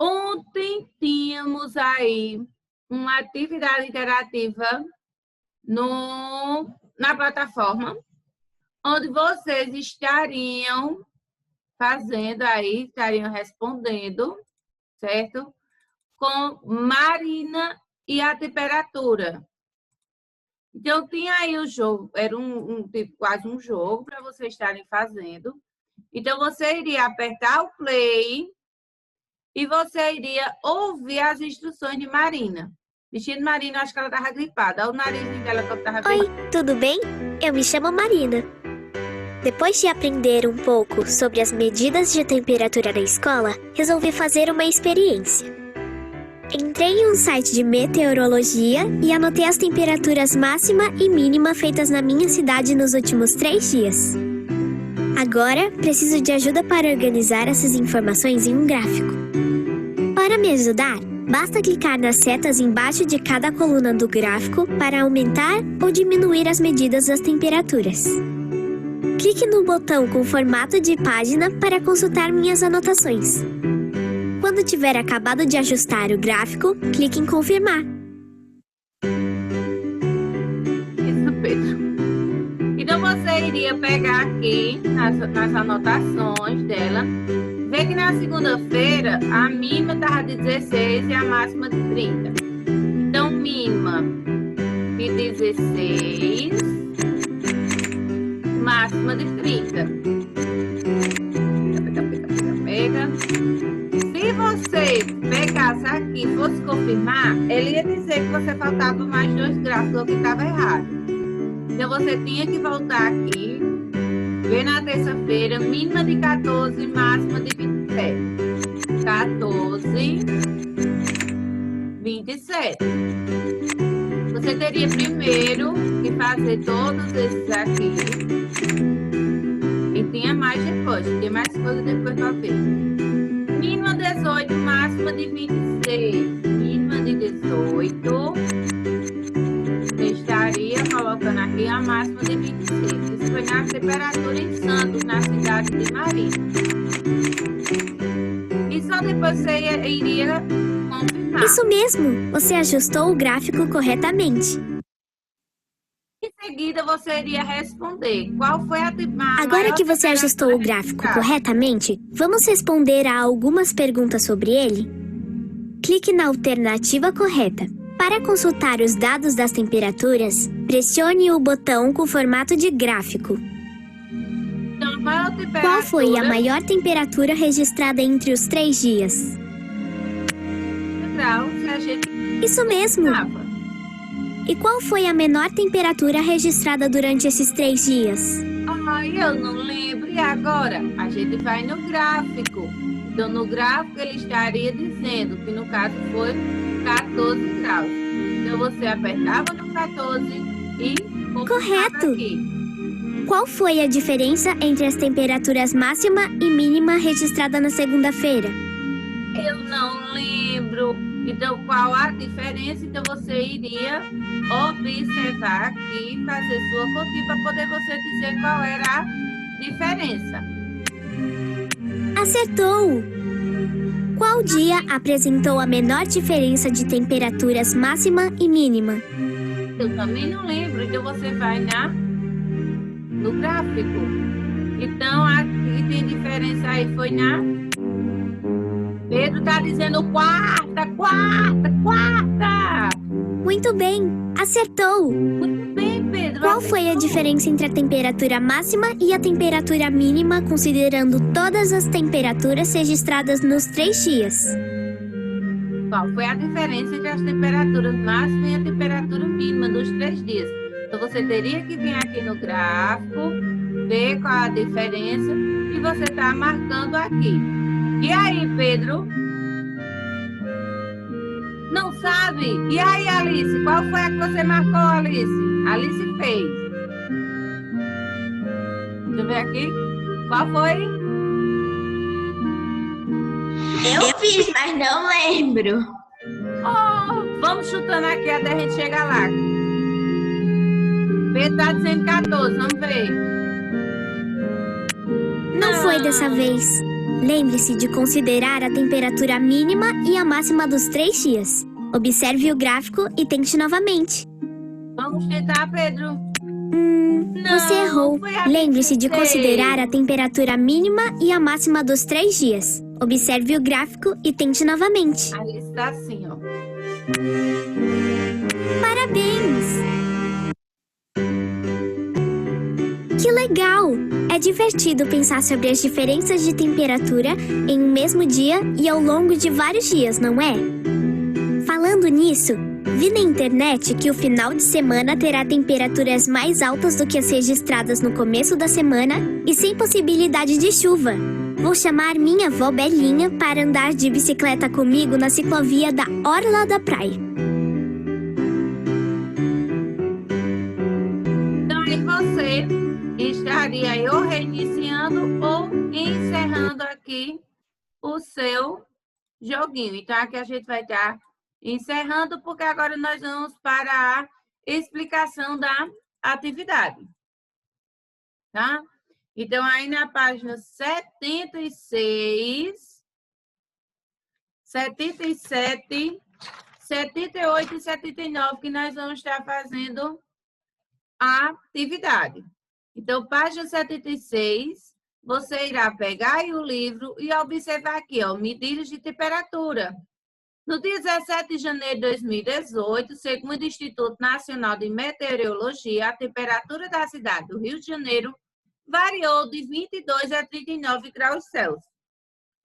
Ontem tínhamos aí uma atividade interativa na plataforma, onde vocês estariam fazendo aí, estariam respondendo, certo? Com Marina e a temperatura. Então, tinha aí o jogo, era tipo, quase um jogo para vocês estarem fazendo. Então, você iria apertar o play e você iria ouvir as instruções de Marina. Vestindo Marina, acho que ela estava gripada. Olha o nariz dela que estava bem. Oi, tudo bem? Eu me chamo Marina. Depois de aprender um pouco sobre as medidas de temperatura na escola, resolvi fazer uma experiência. Entrei em um site de meteorologia e anotei as temperaturas máxima e mínima feitas na minha cidade nos últimos 3 dias. Agora, preciso de ajuda para organizar essas informações em um gráfico. Para me ajudar, basta clicar nas setas embaixo de cada coluna do gráfico para aumentar ou diminuir as medidas das temperaturas. Clique no botão com formato de página para consultar minhas anotações. Quando tiver acabado de ajustar o gráfico, clique em confirmar. Isso, Pedro. Então, você iria pegar aqui nas anotações dela, ver que na segunda-feira a mínima estava de 16 e a máxima de 30. Então, mínima de 16, máxima de 30. Pega. Se você pegasse aqui e fosse confirmar, ele ia dizer que você faltava mais 2 gráficos, que estava errado. Então, você tinha que voltar aqui, ver na terça-feira, mínima de 14, máxima de 27. 14, 27. Você teria primeiro que fazer todos esses aqui. E tinha mais depois, tinha mais coisa depois para ver. Mínima 18, máxima de 26. Mínima de 18. Você estaria colocando aqui a máxima de 26. Isso foi na temperatura em Santos, na cidade de Marina. E só depois você iria confirmar. Isso mesmo! Você ajustou o gráfico corretamente. Em seguida, você iria responder qual foi a Agora que você ajustou o gráfico corretamente, vamos responder a algumas perguntas sobre ele? Clique na alternativa correta. Para consultar os dados das temperaturas, pressione o botão com formato de gráfico. Então, qual foi a maior temperatura registrada entre os 3 dias? Isso mesmo! E qual foi a menor temperatura registrada durante esses 3 dias? Ai, eu não lembro. E agora? A gente vai no gráfico. Então, no gráfico, ele estaria dizendo que, no caso, foi 14 graus. Então, você apertava no 14 e... Correto! Aqui. Qual foi a diferença entre as temperaturas máxima e mínima registrada na segunda-feira? Eu não lembro. Então, qual a diferença? Então, você iria observar aqui, fazer sua continha para poder você dizer qual era a diferença. Acertou! Qual dia apresentou a menor diferença de temperaturas máxima e mínima? Eu também não lembro. Então, você vai no gráfico. Então, aqui tem diferença aí, foi na... Pedro está dizendo quarta. Muito bem, acertou! Muito bem, Pedro. Qual foi a diferença entre a temperatura máxima e a temperatura mínima, considerando todas as temperaturas registradas nos 3 dias? Qual foi a diferença entre as temperaturas máximas e a temperatura mínima dos 3 dias? Então, você teria que vir aqui no gráfico, ver qual a diferença e você está marcando aqui. E aí, Pedro? Não sabe? E aí, Alice? Qual foi a que você marcou, Alice? Alice fez. Deixa eu ver aqui. Qual foi? Eu fiz, mas não lembro. Oh, vamos chutando aqui até a gente chegar lá. Pedro está dizendo 14, vamos ver. Não foi dessa vez. Lembre-se de considerar a temperatura mínima e a máxima dos 3 dias. Observe o gráfico e tente novamente. Vamos tentar, Pedro. Você errou. Lembre-se de considerar a temperatura mínima e a máxima dos 3 dias. Observe o gráfico e tente novamente. Aí está assim, ó. Parabéns! Que legal! É divertido pensar sobre as diferenças de temperatura em um mesmo dia e ao longo de vários dias, não é? Falando nisso, vi na internet que o final de semana terá temperaturas mais altas do que as registradas no começo da semana e sem possibilidade de chuva. Vou chamar minha avó Belinha para andar de bicicleta comigo na ciclovia da orla da praia. Então, aí você estaria aí ou reiniciando ou encerrando aqui o seu joguinho. Então, aqui a gente vai estar encerrando, porque agora nós vamos para a explicação da atividade. Tá? Então, aí na página 76, 77, 78 e 79, que nós vamos estar fazendo a atividade. Então, página 76, você irá pegar aí o livro e observar aqui, ó, medidas de temperatura. No dia 17 de janeiro de 2018, segundo o Instituto Nacional de Meteorologia, a temperatura da cidade do Rio de Janeiro variou de 22 a 39 graus Celsius.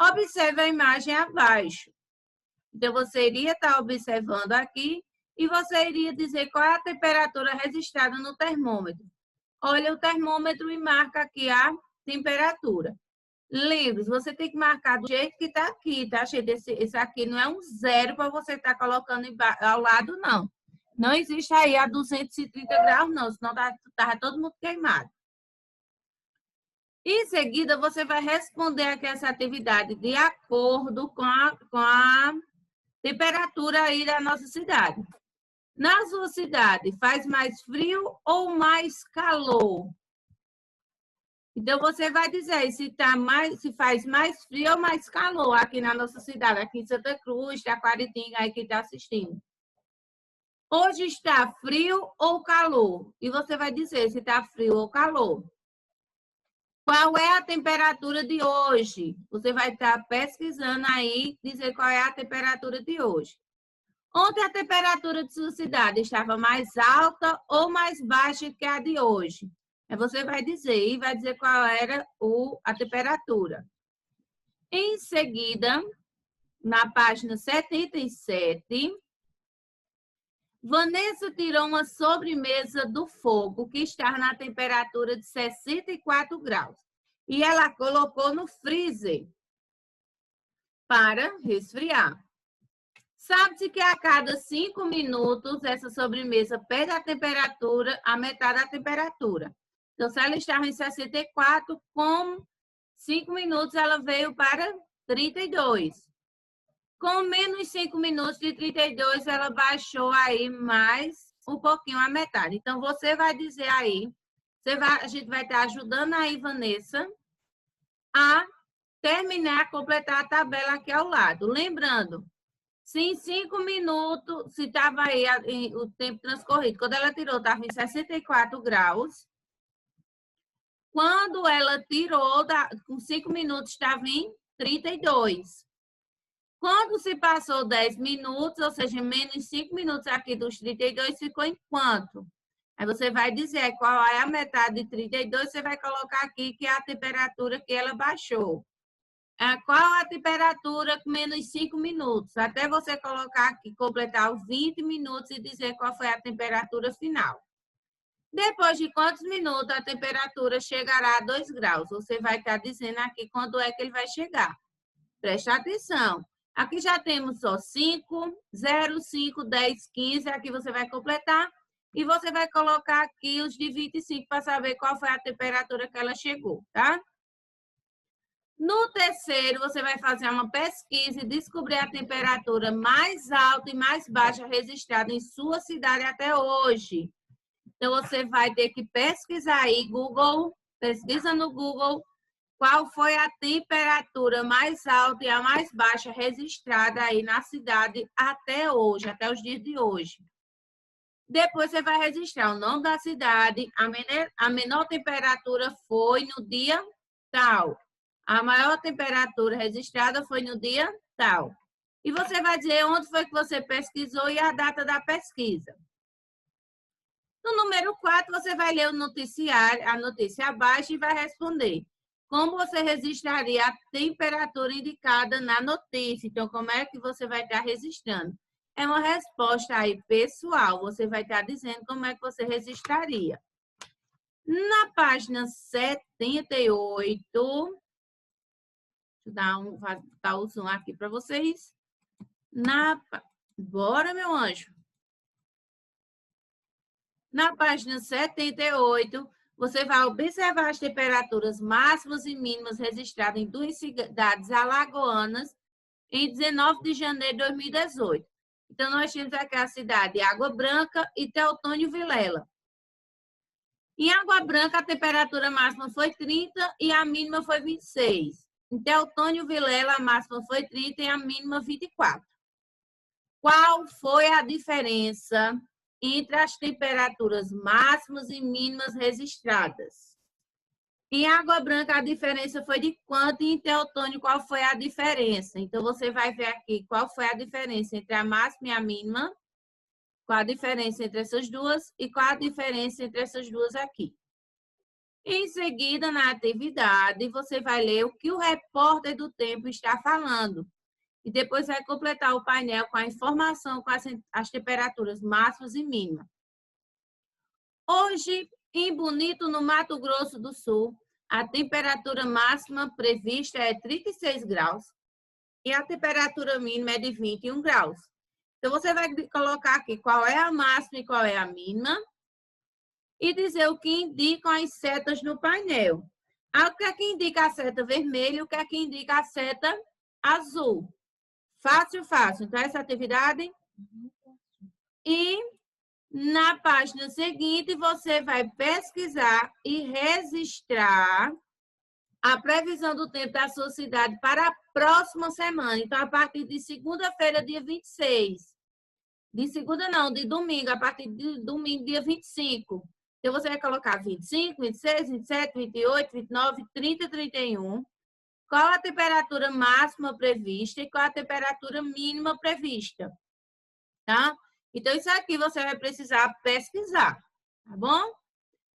Observe a imagem abaixo. Então, você iria estar observando aqui e você iria dizer qual é a temperatura registrada no termômetro. Olha o termômetro e marca aqui a temperatura. Lembre-se, você tem que marcar do jeito que está aqui, tá, gente? Esse aqui não é um zero para você estar colocando ao lado, não. Não existe aí a 230 graus, não, senão estava todo mundo queimado. Em seguida, você vai responder aqui essa atividade de acordo com a temperatura aí da nossa cidade. Na sua cidade, faz mais frio ou mais calor? Então, você vai dizer se faz mais frio ou mais calor aqui na nossa cidade, aqui em Santa Cruz, Taquaritinga, aí que está assistindo. Hoje está frio ou calor? E você vai dizer se está frio ou calor. Qual é a temperatura de hoje? Você vai estar pesquisando aí, dizer qual é a temperatura de hoje. Ontem a temperatura de sua cidade estava mais alta ou mais baixa que a de hoje? Você vai dizer qual era a temperatura. Em seguida, na página 77, Vanessa tirou uma sobremesa do fogo que está na temperatura de 64 graus. E ela colocou no freezer para resfriar. Sabe-se que a cada 5 minutos essa sobremesa pega a metade da temperatura. Então, se ela estava em 64, com 5 minutos ela veio para 32. Com menos 5 minutos de 32, ela baixou aí mais um pouquinho a metade. Então, você vai dizer aí, a gente vai estar ajudando aí, Vanessa, a terminar, a completar a tabela aqui ao lado. Lembrando, se em 5 minutos, se estava aí o tempo transcorrido, quando ela tirou, estava em 64 graus. Quando ela tirou, com 5 minutos, estava em 32. Quando se passou 10 minutos, ou seja, menos 5 minutos aqui dos 32, ficou em quanto? Aí você vai dizer qual é a metade de 32, você vai colocar aqui que é a temperatura que ela baixou. Qual a temperatura com menos 5 minutos? Até você colocar aqui, completar os 20 minutos e dizer qual foi a temperatura final. Depois de quantos minutos a temperatura chegará a 2 graus? Você vai estar dizendo aqui quando é que ele vai chegar. Preste atenção. Aqui já temos só 5, 0, 5, 10, 15. Aqui você vai completar. E você vai colocar aqui os de 25 para saber qual foi a temperatura que ela chegou, tá? No terceiro, você vai fazer uma pesquisa e descobrir a temperatura mais alta e mais baixa registrada em sua cidade até hoje. Então, você vai ter que pesquisar aí, pesquisa no Google, qual foi a temperatura mais alta e a mais baixa registrada aí na cidade até hoje, até os dias de hoje. Depois você vai registrar o nome da cidade, a menor temperatura foi no dia tal. A maior temperatura registrada foi no dia tal. E você vai dizer onde foi que você pesquisou e a data da pesquisa. No número 4, você vai ler o noticiário, a notícia abaixo e vai responder. Como você registraria a temperatura indicada na notícia? Então, como é que você vai estar registrando? É uma resposta aí pessoal. Você vai estar dizendo como é que você registraria. Na página 78, deixa eu dar o zoom aqui para vocês. Bora, meu anjo. Na página 78, você vai observar as temperaturas máximas e mínimas registradas em duas cidades alagoanas em 19 de janeiro de 2018. Então, nós tínhamos aqui a cidade de Água Branca e Teotônio Vilela. Em Água Branca, a temperatura máxima foi 30 e a mínima foi 26. Em Teotônio Vilela, a máxima foi 30 e a mínima 24. Qual foi a diferença entre as temperaturas máximas e mínimas registradas? Em Água Branca, a diferença foi de quanto? E em Teotônio, qual foi a diferença? Então, você vai ver aqui qual foi a diferença entre a máxima e a mínima, qual a diferença entre essas duas e qual a diferença entre essas duas aqui. Em seguida, na atividade, você vai ler o que o repórter do tempo está falando. E depois vai completar o painel com a informação com as temperaturas máximas e mínimas. Hoje, em Bonito, no Mato Grosso do Sul, a temperatura máxima prevista é 36 graus e a temperatura mínima é de 21 graus. Então, você vai colocar aqui qual é a máxima e qual é a mínima e dizer o que indicam as setas no painel. O que é que indica a seta vermelha e o que é que indica a seta azul. Fácil, fácil. Então, essa atividade. E na página seguinte, você vai pesquisar e registrar a previsão do tempo da sua cidade para a próxima semana. Então, a partir de segunda-feira, dia 26. De segunda não, de domingo, a partir de domingo, dia 25. Então, você vai colocar 25, 26, 27, 28, 29, 30 e 31. Qual a temperatura máxima prevista e qual a temperatura mínima prevista, tá? Então, isso aqui você vai precisar pesquisar, tá bom?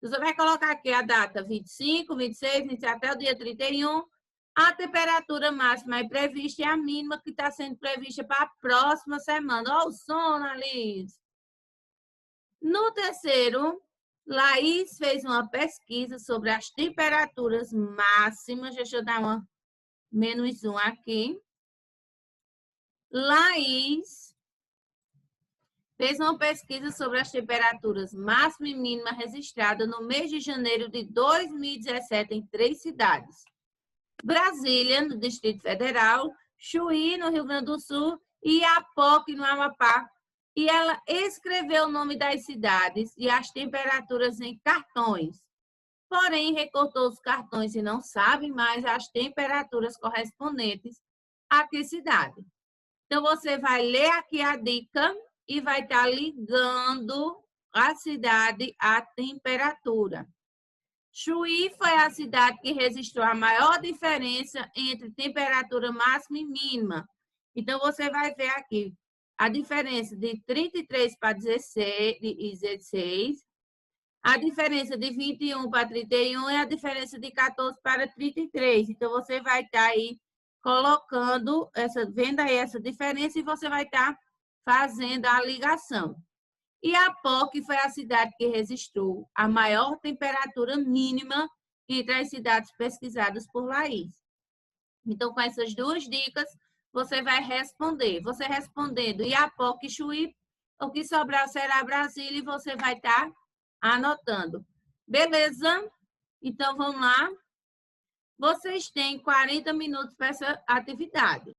Você vai colocar aqui a data 25, 26, 27 até o dia 31. A temperatura máxima é prevista e a mínima que está sendo prevista para a próxima semana. Olha o sono, Alice. No terceiro, Laís fez uma pesquisa sobre as temperaturas máximas. Deixa eu dar uma menos um aqui. Laís fez uma pesquisa sobre as temperaturas máxima e mínima registradas no mês de janeiro de 2017 em 3 cidades. Brasília, no Distrito Federal, Chuí, no Rio Grande do Sul, e Iapoque, no Amapá. E ela escreveu o nome das cidades e as temperaturas em cartões. Porém, recortou os cartões e não sabe mais as temperaturas correspondentes a que cidade. Então, você vai ler aqui a dica e vai estar ligando a cidade à temperatura. Chuí foi a cidade que registrou a maior diferença entre temperatura máxima e mínima. Então, você vai ver aqui a diferença de 33 para 16, a diferença de 21 para 31 e a diferença de 14 para 33. Então, você vai estar aí colocando, vendo aí essa diferença e você vai estar fazendo a ligação. Iapoque foi a cidade que registrou a maior temperatura mínima entre as cidades pesquisadas por Laís. Então, com essas duas dicas, você vai responder. Você respondendo Iapoque e Chuí, o que sobrar será Brasília e você vai estar anotando. Beleza? Então, vamos lá. Vocês têm 40 minutos para essa atividade.